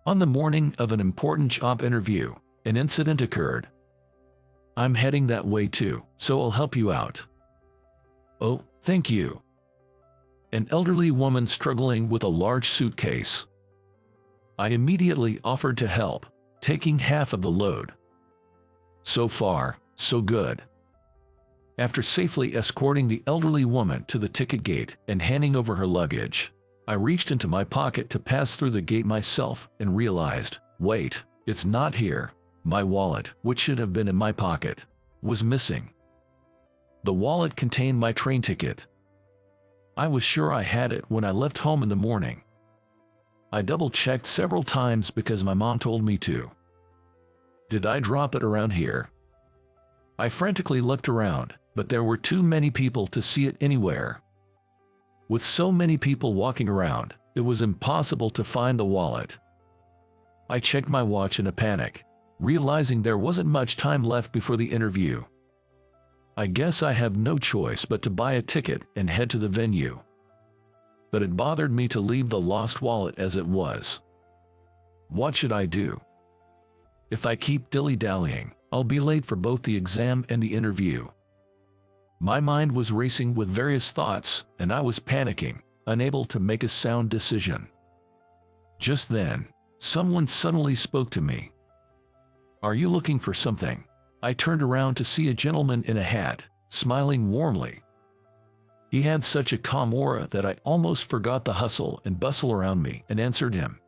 On the morning of an important job interview, an incident occurred. I'm heading that way too, so I'll help you out. Oh, thank you. An elderly woman struggling with a large suitcase. I immediately offered to help, taking half of the load. So far, so good. After safely escorting the elderly woman to the ticket gate and handing over her luggage, I reached into my pocket to pass through the gate myself and realized, wait, it's not here. My wallet, which should have been in my pocket, was missing. The wallet contained my train ticket. I was sure I had it when I left home in the morning. I double-checked several times because my mom told me to. Did I drop it around here? I frantically looked around, but there were too many people to see it anywhere. With so many people walking around, it was impossible to find the wallet. I checked my watch in a panic, realizing there wasn't much time left before the interview. I guess I have no choice but to buy a ticket and head to the venue. But it bothered me to leave the lost wallet as it was. What should I do? If I keep dilly-dallying, I'll be late for both the exam and the interview. My mind was racing with various thoughts, and I was panicking, unable to make a sound decision. Just then, someone suddenly spoke to me. "Are you looking for something?" I turned around to see a gentleman in a hat, smiling warmly. He had such a calm aura that I almost forgot the hustle and bustle around me and answered him.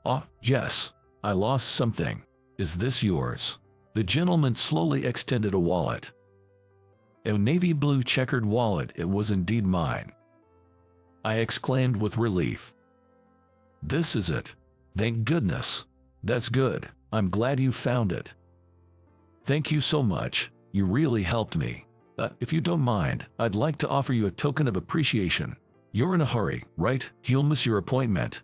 "Ah, yes, I lost something. Is this yours?" The gentleman slowly extended a wallet. A navy blue checkered wallet. It was indeed mine. I exclaimed with relief. "This is it. Thank goodness. That's good. I'm glad you found it." "Thank you so much. You really helped me. If you don't mind, I'd like to offer you a token of appreciation." "You're in a hurry, right? You'll miss your appointment,"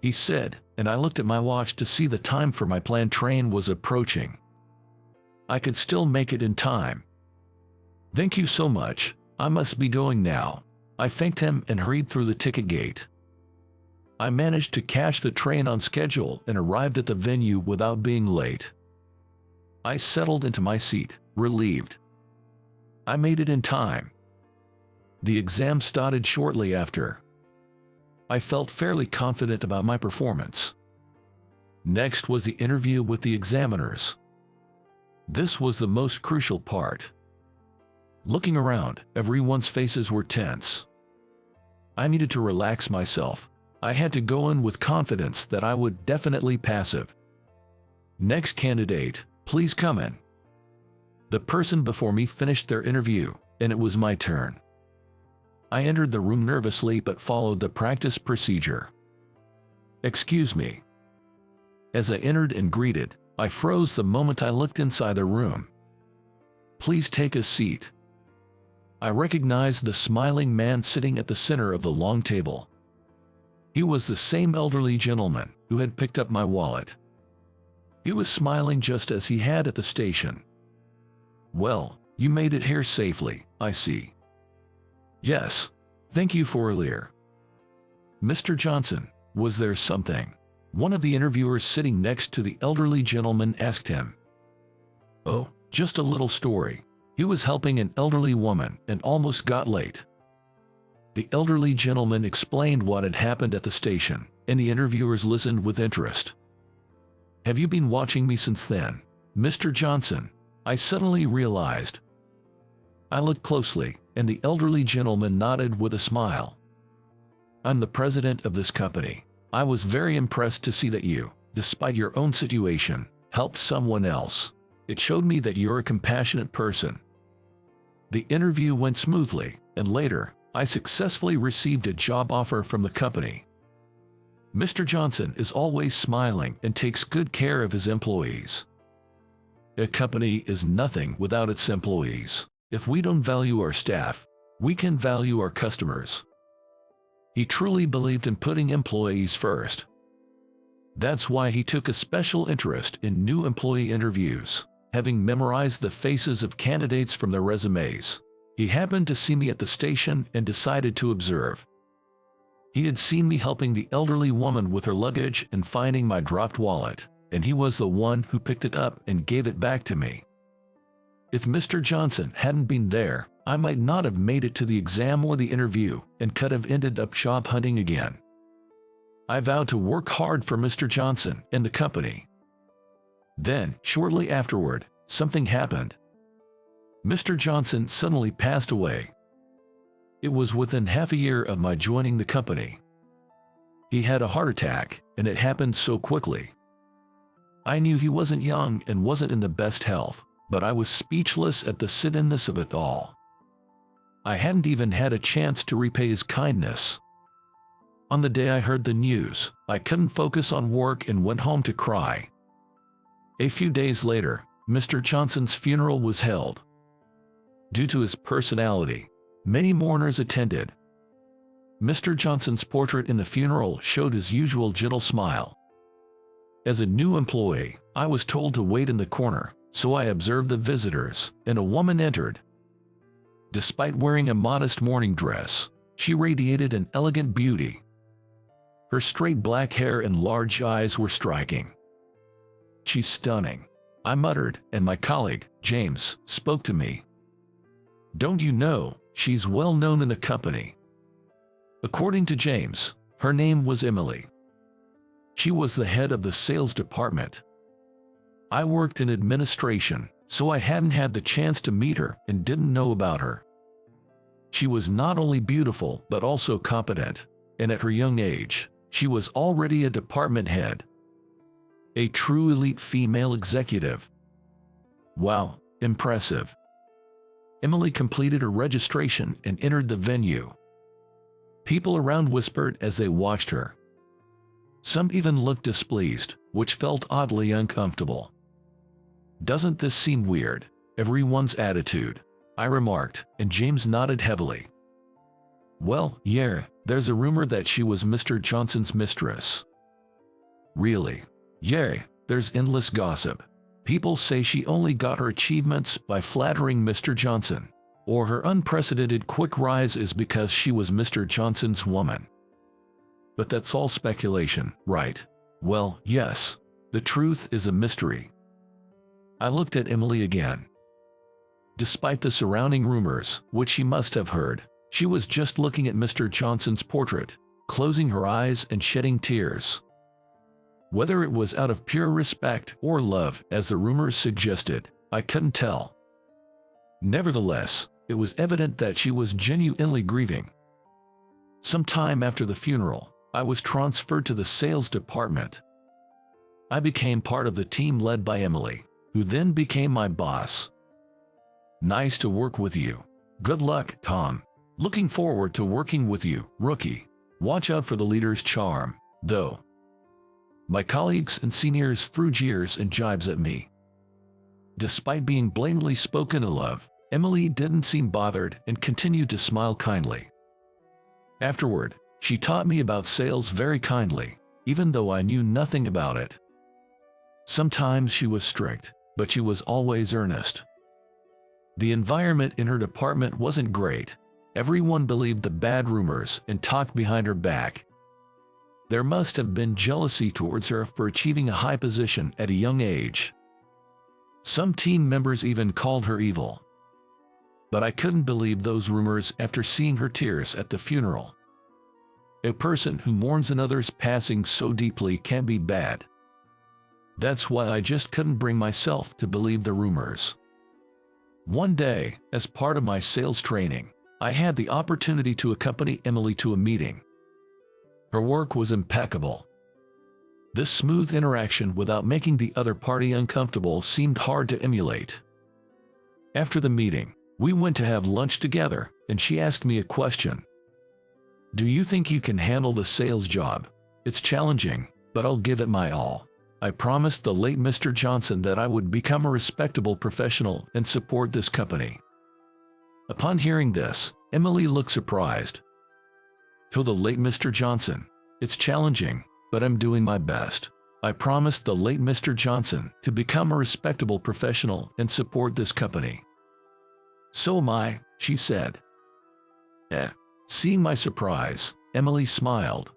he said, and I looked at my watch to see the time for my planned train was approaching. I could still make it in time. "Thank you so much. I must be going now." I thanked him and hurried through the ticket gate. I managed to catch the train on schedule and arrived at the venue without being late. I settled into my seat, relieved. I made it in time. The exam started shortly after. I felt fairly confident about my performance. Next was the interview with the examiners. This was the most crucial part. Looking around, everyone's faces were tense. I needed to relax myself. I had to go in with confidence that I would definitely pass it. "Next candidate, please come in." The person before me finished their interview, and it was my turn. I entered the room nervously but followed the practice procedure. "Excuse me." As I entered and greeted, I froze the moment I looked inside the room. "Please take a seat." I recognized the smiling man sitting at the center of the long table. He was the same elderly gentleman who had picked up my wallet. He was smiling just as he had at the station. "Well, you made it here safely, I see." "Yes. Thank you for earlier." "Mr. Johnson, was there something?" One of the interviewers sitting next to the elderly gentleman asked him. "Oh, just a little story. He was helping an elderly woman and almost got late." The elderly gentleman explained what had happened at the station, and the interviewers listened with interest. "Have you been watching me since then, Mr. Johnson?" I suddenly realized. I looked closely, and the elderly gentleman nodded with a smile. "I'm the president of this company. I was very impressed to see that you, despite your own situation, helped someone else. It showed me that you're a compassionate person." The interview went smoothly, and later, I successfully received a job offer from the company. Mr. Johnson is always smiling and takes good care of his employees. A company is nothing without its employees. If we don't value our staff, we can value our customers. He truly believed in putting employees first. That's why he took a special interest in new employee interviews, having memorized the faces of candidates from their resumes. He happened to see me at the station and decided to observe. He had seen me helping the elderly woman with her luggage and finding my dropped wallet, and he was the one who picked it up and gave it back to me. If Mr. Johnson hadn't been there, I might not have made it to the exam or the interview and could have ended up job hunting again. I vowed to work hard for Mr. Johnson and the company. Then, shortly afterward, something happened. Mr. Johnson suddenly passed away. It was within half a year of my joining the company. He had a heart attack, and it happened so quickly. I knew he wasn't young and wasn't in the best health, but I was speechless at the suddenness of it all. I hadn't even had a chance to repay his kindness. On the day I heard the news, I couldn't focus on work and went home to cry. A few days later, Mr. Johnson's funeral was held. Due to his personality, many mourners attended. Mr. Johnson's portrait in the funeral showed his usual gentle smile. As a new employee, I was told to wait in the corner, so I observed the visitors, and a woman entered. Despite wearing a modest mourning dress, she radiated an elegant beauty. Her straight black hair and large eyes were striking. "She's stunning," I muttered, and my colleague, James, spoke to me. "Don't you know, she's well known in the company?" According to James, her name was Emily. She was the head of the sales department. I worked in administration, so I hadn't had the chance to meet her and didn't know about her. She was not only beautiful but also competent, and at her young age, she was already a department head. A true elite female executive. Wow, impressive. Emily completed her registration and entered the venue. People around whispered as they watched her. Some even looked displeased, which felt oddly uncomfortable. "Doesn't this seem weird, everyone's attitude?" I remarked, and James nodded heavily. "Well, yeah, there's a rumor that she was Mr. Johnson's mistress." "Really?" "Yeah, there's endless gossip. People say she only got her achievements by flattering Mr. Johnson, or her unprecedented quick rise is because she was Mr. Johnson's woman. But that's all speculation, right?" "Well, yes. The truth is a mystery." I looked at Emily again. Despite the surrounding rumors, which she must have heard, she was just looking at Mr. Johnson's portrait, closing her eyes and shedding tears. Whether it was out of pure respect or love, as the rumors suggested, I couldn't tell. Nevertheless, it was evident that she was genuinely grieving. Sometime after the funeral, I was transferred to the sales department. I became part of the team led by Emily, who then became my boss. "Nice to work with you. Good luck, Tom. Looking forward to working with you, rookie. Watch out for the leader's charm, though." My colleagues and seniors threw jeers and jibes at me. Despite being blatantly spoken ill of, Emily didn't seem bothered and continued to smile kindly. Afterward, she taught me about sales very kindly, even though I knew nothing about it. Sometimes she was strict, but she was always earnest. The environment in her department wasn't great. Everyone believed the bad rumors and talked behind her back. There must have been jealousy towards her for achieving a high position at a young age. Some team members even called her evil. But I couldn't believe those rumors after seeing her tears at the funeral. A person who mourns another's passing so deeply can be bad. That's why I just couldn't bring myself to believe the rumors. One day, as part of my sales training, I had the opportunity to accompany Emily to a meeting. Her work was impeccable. This smooth interaction without making the other party uncomfortable seemed hard to emulate. After the meeting, we went to have lunch together, and she asked me a question. "Do you think you can handle the sales job? It's challenging, but I'll give it my all. I promised the late Mr. Johnson that I would become a respectable professional and support this company." Upon hearing this, Emily looked surprised. "To the late Mr. Johnson, it's challenging, but I'm doing my best. I promised the late Mr. Johnson to become a respectable professional and support this company." "So am I," she said. Seeing my surprise, Emily smiled.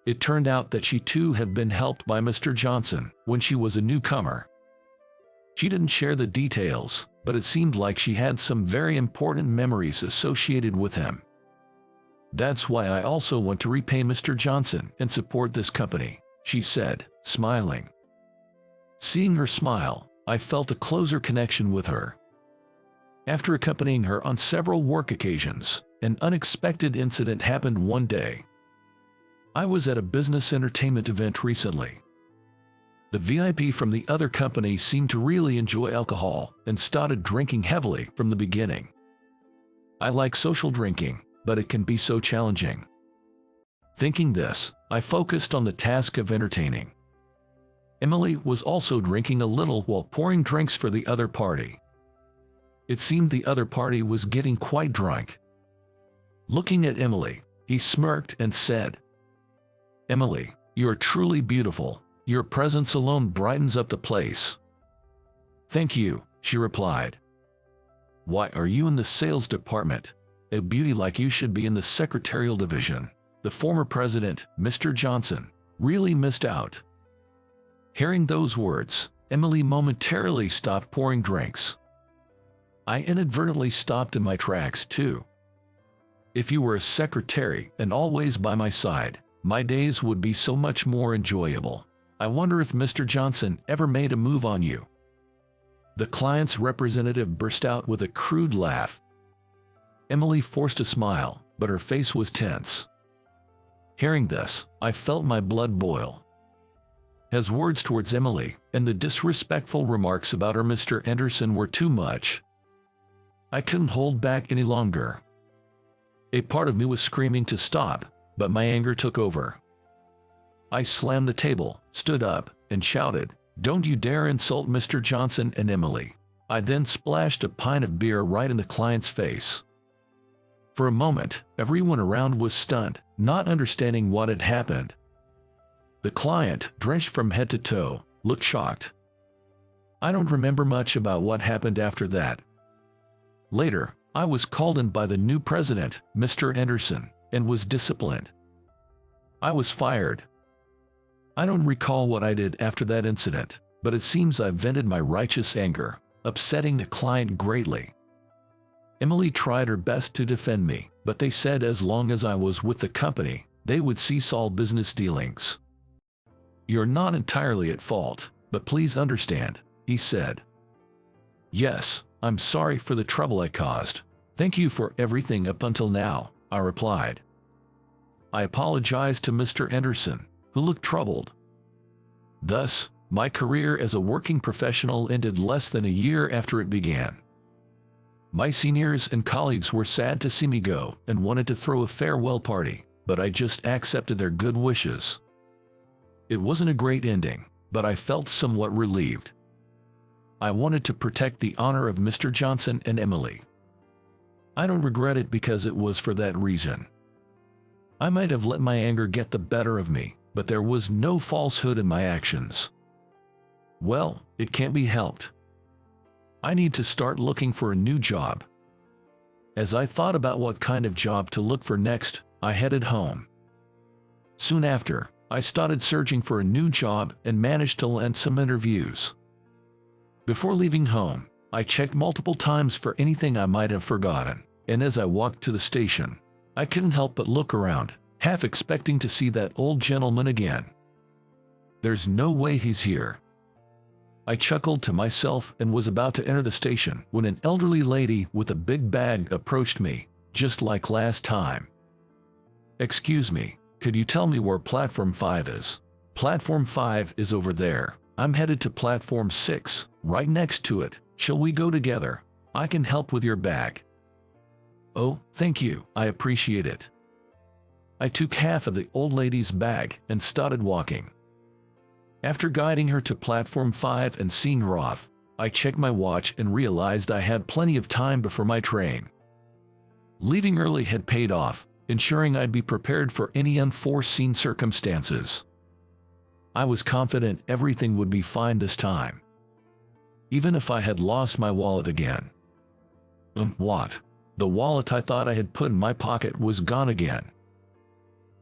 It turned out that she too had been helped by Mr. Johnson when she was a newcomer. She didn't share the details, but it seemed like she had some very important memories associated with him. That's why I also want to repay Mr. Johnson and support this company, she said, smiling. Seeing her smile, I felt a closer connection with her. After accompanying her on several work occasions, an unexpected incident happened one day. I was at a business entertainment event recently. The VIP from the other company seemed to really enjoy alcohol and started drinking heavily from the beginning. I like social drinking, but it can be so challenging. Thinking this, I focused on the task of entertaining. Emily was also drinking a little while pouring drinks for the other party. It seemed the other party was getting quite drunk. Looking at Emily, he smirked and said, "Emily, you are truly beautiful. Your presence alone brightens up the place." "Thank you," she replied. "Why are you in the sales department? A beauty like you should be in the secretarial division." The former president, Mr. Johnson, really missed out. Hearing those words, Emily momentarily stopped pouring drinks. I inadvertently stopped in my tracks too. If you were a secretary and always by my side, my days would be so much more enjoyable. I wonder if Mr. Johnson ever made a move on you. The client's representative burst out with a crude laugh. Emily forced a smile, but her face was tense. Hearing this, I felt my blood boil. His words towards Emily and the disrespectful remarks about her Mr. Anderson were too much. I couldn't hold back any longer. A part of me was screaming to stop, but my anger took over. I slammed the table, stood up, and shouted, "Don't you dare insult Mr. Johnson and Emily." I then splashed a pint of beer right in the client's face. For a moment, everyone around was stunned, not understanding what had happened. The client, drenched from head to toe, looked shocked. I don't remember much about what happened after that. Later, I was called in by the new president, Mr. Anderson, and was disciplined. I was fired. I don't recall what I did after that incident, but it seems I vented my righteous anger, upsetting the client greatly. Emily tried her best to defend me, but they said as long as I was with the company, they would cease all business dealings. "You're not entirely at fault, but please understand," he said. "Yes, I'm sorry for the trouble I caused. Thank you for everything up until now," I replied. I apologized to Mr. Anderson, who looked troubled. Thus, my career as a working professional ended less than a year after it began. My seniors and colleagues were sad to see me go and wanted to throw a farewell party, but I just accepted their good wishes. It wasn't a great ending, but I felt somewhat relieved. I wanted to protect the honor of Mr. Johnson and Emily. I don't regret it because it was for that reason. I might have let my anger get the better of me, but there was no falsehood in my actions. Well, it can't be helped. I need to start looking for a new job. As I thought about what kind of job to look for next, I headed home. Soon after, I started searching for a new job and managed to land some interviews. Before leaving home, I checked multiple times for anything I might have forgotten, and as I walked to the station, I couldn't help but look around, half expecting to see that old gentleman again. There's no way he's here. I chuckled to myself and was about to enter the station when an elderly lady with a big bag approached me, just like last time. "Excuse me, could you tell me where Platform 5 is?" "Platform 5 is over there. I'm headed to Platform 6, right next to it. Shall we go together? I can help with your bag." "Oh, thank you, I appreciate it." I took half of the old lady's bag and started walking. After guiding her to Platform 5 and seeing her off, I checked my watch and realized I had plenty of time before my train. Leaving early had paid off, ensuring I'd be prepared for any unforeseen circumstances. I was confident everything would be fine this time. Even if I had lost my wallet again. What? The wallet I thought I had put in my pocket was gone again.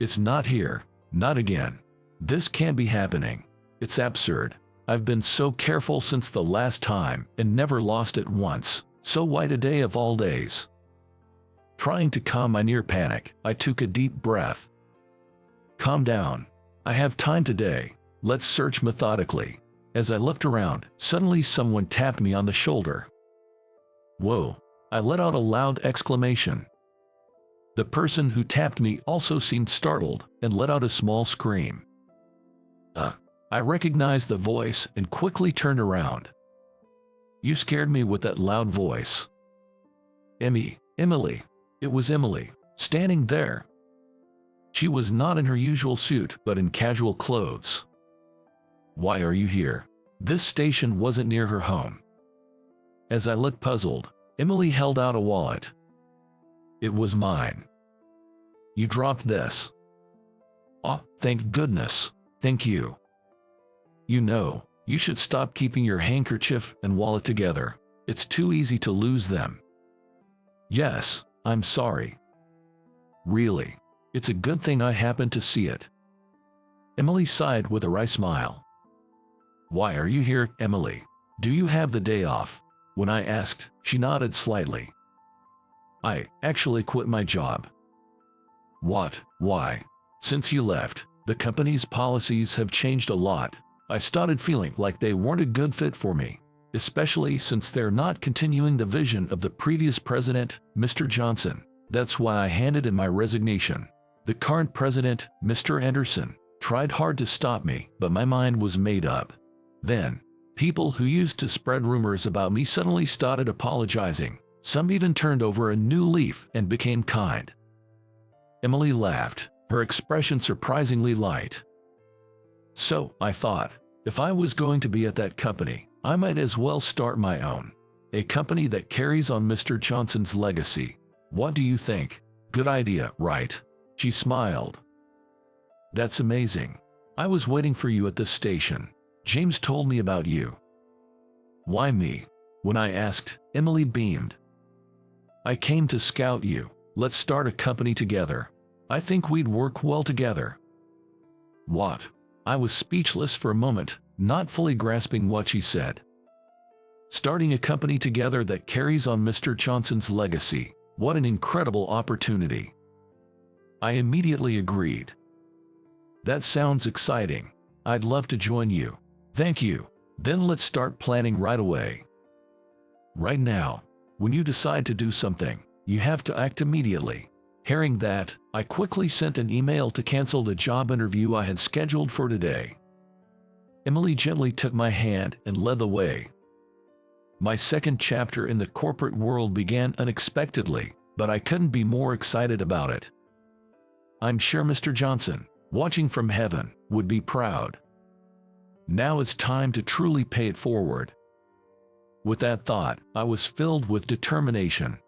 It's not here. Not again. This can't be happening. It's absurd. I've been so careful since the last time and never lost it once. So why today of all days? Trying to calm my near panic, I took a deep breath. Calm down. I have time today. Let's search methodically. As I looked around, suddenly someone tapped me on the shoulder. Whoa! I let out a loud exclamation. The person who tapped me also seemed startled and let out a small scream. I recognized the voice and quickly turned around. You scared me with that loud voice. Emily. It was Emily, standing there. She was not in her usual suit, but in casual clothes. Why are you here? This station wasn't near her home. As I looked puzzled, Emily held out a wallet. It was mine. You dropped this. Oh, thank goodness. Thank you. You know, you should stop keeping your handkerchief and wallet together. It's too easy to lose them. Yes, I'm sorry. Really, it's a good thing I happened to see it. Emily sighed with a wry smile. Why are you here, Emily? Do you have the day off? When I asked, she nodded slightly. I actually quit my job. What? Why? Since you left, the company's policies have changed a lot. I started feeling like they weren't a good fit for me, especially since they're not continuing the vision of the previous president, Mr. Johnson. That's why I handed in my resignation. The current president, Mr. Anderson, tried hard to stop me, but my mind was made up. Then, people who used to spread rumors about me suddenly started apologizing. Some even turned over a new leaf and became kind. Emily laughed, her expression surprisingly light. So, I thought, if I was going to be at that company, I might as well start my own. A company that carries on Mr. Johnson's legacy. What do you think? Good idea, right? She smiled. That's amazing. I was waiting for you at the station. James told me about you. Why me? When I asked, Emily beamed. I came to scout you. Let's start a company together. I think we'd work well together. What? I was speechless for a moment, not fully grasping what she said. Starting a company together that carries on Mr. Johnson's legacy. What an incredible opportunity. I immediately agreed. That sounds exciting. I'd love to join you. Thank you. Then let's start planning right away. Right now, when you decide to do something, you have to act immediately. Hearing that, I quickly sent an email to cancel the job interview I had scheduled for today. Emily gently took my hand and led the way. My second chapter in the corporate world began unexpectedly, but I couldn't be more excited about it. I'm sure Mr. Johnson, watching from heaven, would be proud. Now it's time to truly pay it forward. With that thought, I was filled with determination.